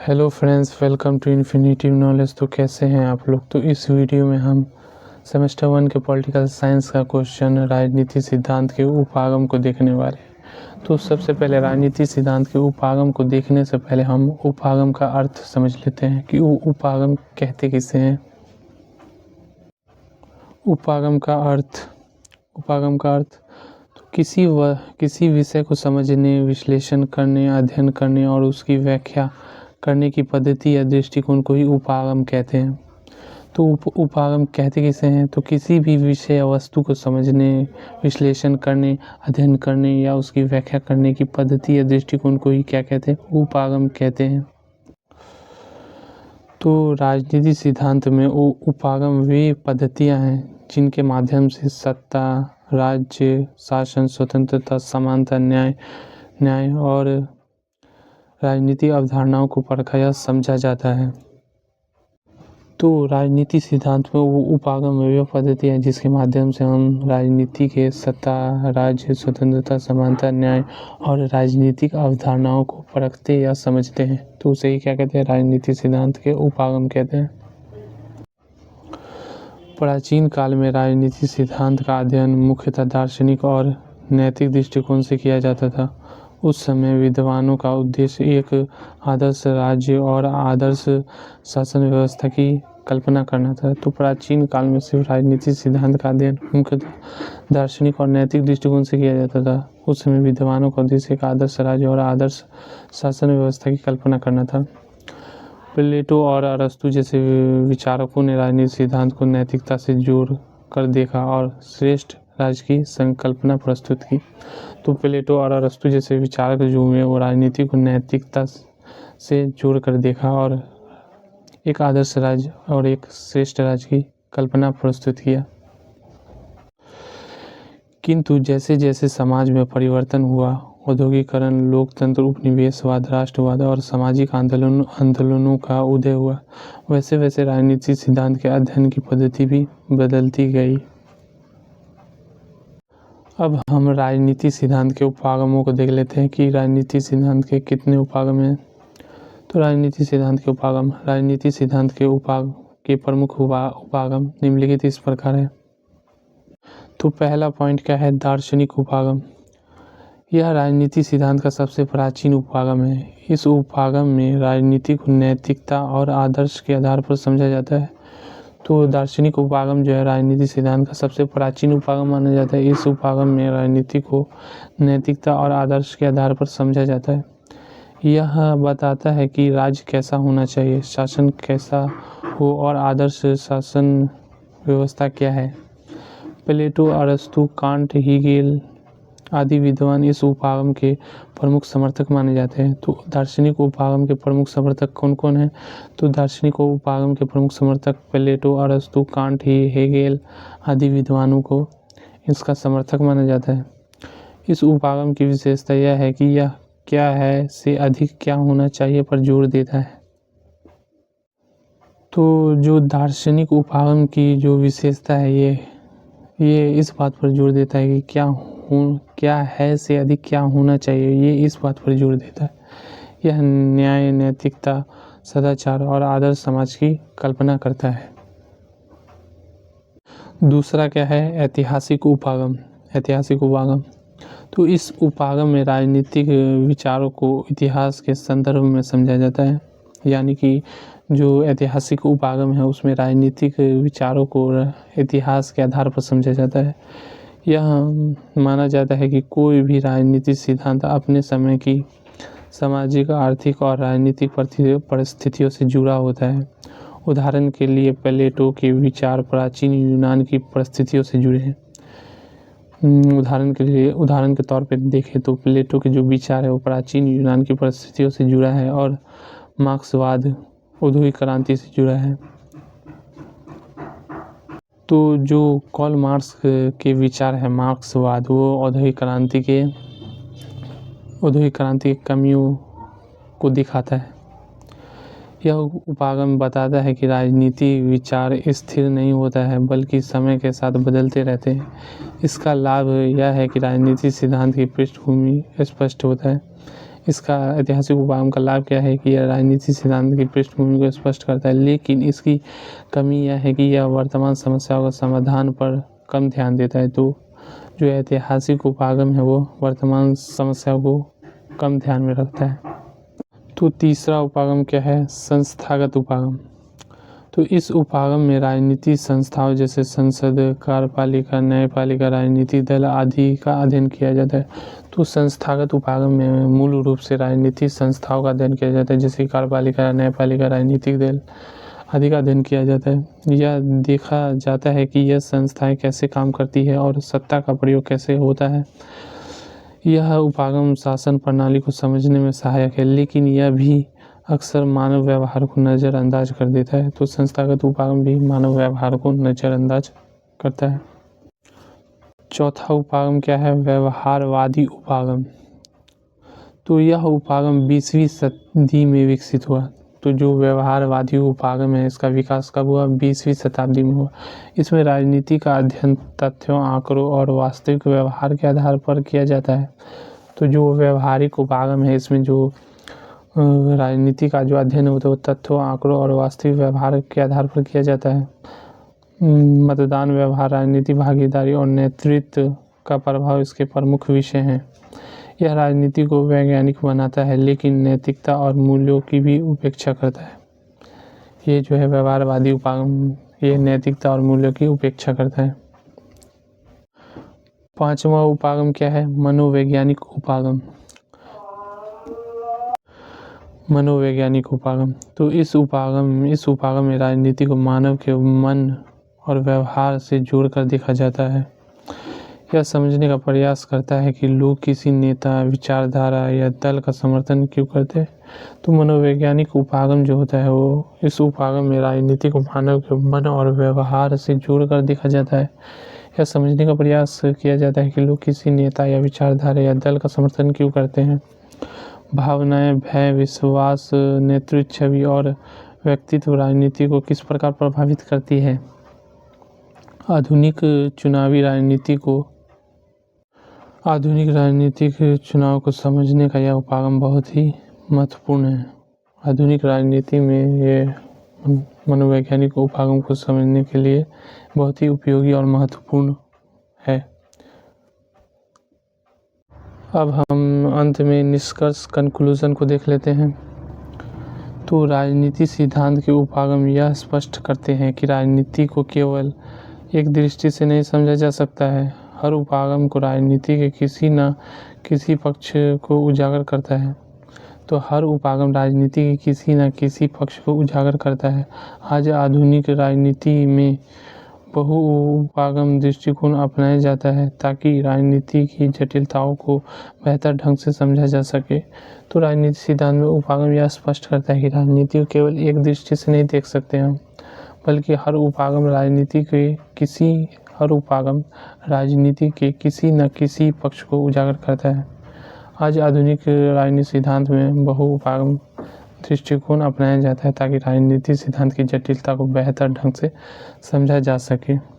Hello friends, welcome to infinitive knowledge. तो कैसे हैं आप लोग। तो इस वीडियो में हम सेमेस्टर 1 के पॉलिटिकल साइंस का क्वेश्चन राजनीति सिद्धांत के उपागम को देखने वाले हैं। तो सबसे पहले राजनीति सिद्धांत के उपागम को देखने से पहले हम उपागम का अर्थ समझ लेते हैं कि उपागम कहते किसे हैं। उपागम का अर्थ तो किसी विषय को समझने, विश्लेषण करने, अध्ययन करने और उसकी व्याख्या करने की पद्धति या दृष्टिकोण को ही उपागम कहते हैं। तो उपागम कहते किसे हैं। तो किसी भी विषय या वस्तु को समझने, विश्लेषण करने, अध्ययन करने या उसकी व्याख्या करने की पद्धति या दृष्टिकोण को ही क्या कहते हैं, उपागम कहते हैं। तो राजनीति सिद्धांत में उपागम वे पद्धतियां हैं जिनके माध्यम से सत्ता, राज्य, शासन, स्वतंत्रता, समानता, न्याय और राजनीतिक अवधारणाओं को परखा या समझा जाता है। तो राजनीति सिद्धांत में वो उपागम वे पद्धति है जिसके माध्यम से हम राजनीति के सत्ता, राज्य, स्वतंत्रता, समानता, न्याय और राजनीतिक अवधारणाओं को परखते या समझते हैं। तो उसे ही क्या कहते हैं, राजनीति सिद्धांत के उपागम कहते हैं। प्राचीन काल में राजनीति सिद्धांत का अध्ययन मुख्यतः दार्शनिक और नैतिक दृष्टिकोण से किया जाता था। उस समय विद्वानों का उद्देश्य एक आदर्श राज्य और आदर्श शासन व्यवस्था की कल्पना करना था। तो प्राचीन काल में सिर्फ राजनीति सिद्धांत का अध्ययन मुख्यतः दार्शनिक और नैतिक दृष्टिकोण से किया जाता था। उस समय विद्वानों का उद्देश्य एक आदर्श राज्य और आदर्श शासन व्यवस्था की कल्पना करना था। प्लेटो और अरस्तु जैसे विचारकों ने राजनीति सिद्धांत को नैतिकता से जोड़ कर देखा और श्रेष्ठ राज्य की संकल्पना प्रस्तुत की। तो प्लेटो और अरस्तु जैसे विचारक जो हुए वो राजनीति को नैतिकता से जोड़ कर देखा और एक आदर्श राज्य और एक श्रेष्ठ राज्य की कल्पना प्रस्तुत किया। किंतु जैसे जैसे समाज में परिवर्तन हुआ, औद्योगिकरण, लोकतंत्र, उपनिवेशवाद, राष्ट्रवाद और सामाजिक आंदोलनों का उदय हुआ, वैसे वैसे राजनीति सिद्धांत के अध्ययन की पद्धति भी बदलती गई। अब हम राजनीति सिद्धांत के उपागमों को देख लेते हैं कि राजनीति सिद्धांत के कितने उपागम हैं। तो राजनीति सिद्धांत के उपागम, राजनीति सिद्धांत के प्रमुख उपागम निम्नलिखित इस प्रकार है। तो पहला पॉइंट क्या है, दार्शनिक उपागम। यह राजनीति सिद्धांत का सबसे प्राचीन उपागम है। इस उपागम में राजनीति को नैतिकता और आदर्श के आधार पर समझा जाता है। तो दार्शनिक उपागम जो है राजनीति सिद्धांत का सबसे प्राचीन उपागम माना जाता है। इस उपागम में राजनीति को नैतिकता और आदर्श के आधार पर समझा जाता है। यह बताता है कि राज्य कैसा होना चाहिए, शासन कैसा हो और आदर्श शासन व्यवस्था क्या है। प्लेटो, अरस्तु, कांट, हीगेल आदि विद्वान इस उपागम के प्रमुख समर्थक माने जाते हैं। तो दार्शनिक उपागम के प्रमुख समर्थक कौन कौन हैं। तो दार्शनिक उपागम के प्रमुख समर्थक प्लेटो, अरस्तु, कांट, हेगेल आदि विद्वानों को इसका समर्थक माना जाता है। इस उपागम की विशेषता यह है कि यह क्या है से अधिक क्या होना चाहिए पर जोर देता है। तो जो दार्शनिक उपागम की जो विशेषता है ये इस बात पर जोर देता है कि क्या है से अधिक क्या होना चाहिए, ये इस बात पर जोर देता है। यह न्याय, नैतिकता, सदाचार और आदर्श समाज की कल्पना करता है। दूसरा क्या है, ऐतिहासिक उपागम। तो इस उपागम में राजनीतिक विचारों को इतिहास के संदर्भ में समझा जाता है। यानी कि जो ऐतिहासिक उपागम है उसमें राजनीतिक विचारों को इतिहास के आधार पर समझा जाता है। यह माना जाता है कि कोई भी राजनीतिक सिद्धांत अपने समय की सामाजिक, आर्थिक और राजनीतिक परिस्थितियों से जुड़ा होता है। उदाहरण के लिए प्लेटो के विचार प्राचीन यूनान की परिस्थितियों से जुड़े हैं। उदाहरण के तौर पर देखें तो प्लेटो के जो विचार है वो प्राचीन यूनान की परिस्थितियों से जुड़ा है और मार्क्सवाद औद्योगिक क्रांति से जुड़ा है। तो जो कार्ल मार्क्स के विचार है मार्क्सवाद, वो औद्योगिक क्रांति के कमियों को दिखाता है। यह उपागम बताता है कि राजनीति विचार स्थिर नहीं होता है बल्कि समय के साथ बदलते रहते हैं। इसका लाभ यह है कि राजनीति सिद्धांत की पृष्ठभूमि स्पष्ट होता है। इसका ऐतिहासिक उपागम का लाभ क्या है कि यह राजनीति सिद्धांत की पृष्ठभूमि को स्पष्ट करता है, लेकिन इसकी कमी यह है कि यह वर्तमान समस्याओं का समाधान पर कम ध्यान देता है। तो जो ऐतिहासिक उपागम है वो वर्तमान समस्याओं को कम ध्यान में रखता है। तो तीसरा उपागम क्या है? संस्थागत उपागम। तो इस उपागम में राजनीतिक संस्थाओं जैसे संसद, कार्यपालिका, न्यायपालिका, राजनीतिक दल आदि का अध्ययन किया जाता है। तो संस्थागत उपागम में मूल रूप से राजनीतिक संस्थाओं का अध्ययन किया जाता है, जैसे कार्यपालिका, न्यायपालिका, राजनीतिक दल आदि का अध्ययन किया जाता है। यह देखा जाता है कि यह संस्थाएं कैसे काम करती है और सत्ता का प्रयोग कैसे होता है। यह उपागम शासन प्रणाली को समझने में सहायक है, लेकिन यह भी अक्सर मानव व्यवहार को नज़रअंदाज कर देता है। तो संस्थागत उपागम भी मानव व्यवहार को नज़रअंदाज करता है। चौथा उपागम क्या है? व्यवहारवादी उपागम। तो यह उपागम 20वीं सदी में विकसित हुआ। तो जो व्यवहारवादी उपागम है इसका विकास कब हुआ? 20वीं शताब्दी में हुआ। इसमें राजनीति का अध्ययन तथ्यों, आंकड़ों और वास्तविक व्यवहार के आधार पर किया जाता है। तो जो व्यवहारिक उपागम है इसमें जो राजनीति का जो अध्ययन होता है वो तथ्यों, आंकड़ों और वास्तविक व्यवहार के आधार पर किया जाता है। मतदान, व्यवहार, राजनीति, भागीदारी और नेतृत्व का प्रभाव इसके प्रमुख विषय हैं। यह राजनीति को वैज्ञानिक बनाता है, लेकिन नैतिकता और मूल्यों की भी उपेक्षा करता है। ये जो है व्यवहारवादी उपागम, ये नैतिकता और मूल्यों की उपेक्षा करता है। पांचवा उपागम क्या है? मनोवैज्ञानिक उपागम। मनोवैज्ञानिक उपागम। तो इस उपागम में राजनीति को मानव के मन और व्यवहार से जोड़कर देखा जाता है। यह समझने का प्रयास करता है कि लोग किसी नेता, विचारधारा या दल का समर्थन क्यों करते हैं। तो मनोवैज्ञानिक उपागम जो होता है वो इस उपागम में राजनीति को मानव के मन और व्यवहार से जोड़कर देखा जाता है। यह समझने का प्रयास किया जाता है कि लोग किसी नेता या विचारधारा या दल का समर्थन क्यों करते हैं। भावनाएं, भय, विश्वास, नेतृत्व छवि और व्यक्तित्व राजनीति को किस प्रकार प्रभावित करती है। आधुनिक राजनीतिक चुनाव को समझने का यह उपागम बहुत ही महत्वपूर्ण है। आधुनिक राजनीति में ये मनोवैज्ञानिक उपागम को समझने के लिए बहुत ही उपयोगी और महत्वपूर्ण है। अब हम अंत में निष्कर्ष कंक्लूजन को देख लेते हैं। तो राजनीति सिद्धांत के उपागम यह स्पष्ट करते हैं कि राजनीति को केवल एक दृष्टि से नहीं समझा जा सकता है। हर उपागम को राजनीति के किसी न किसी पक्ष को उजागर करता है। तो हर उपागम राजनीति के किसी न किसी पक्ष को उजागर करता है। आज आधुनिक राजनीति में बहु उपागम दृष्टिकोण अपनाया जाता है ताकि राजनीति की जटिलताओं को बेहतर ढंग से समझा जा सके। तो राजनीति सिद्धांत में उपागम यह स्पष्ट करता है कि राजनीति को केवल एक दृष्टि से नहीं देख सकते हम, बल्कि हर उपागम राजनीति के किसी न किसी पक्ष को उजागर करता है। आज आधुनिक राजनीति सिद्धांत में बहु उपागम दृष्टिकोण अपनाया जाता है ताकि राजनीति सिद्धांत की जटिलता को बेहतर ढंग से समझा जा सके।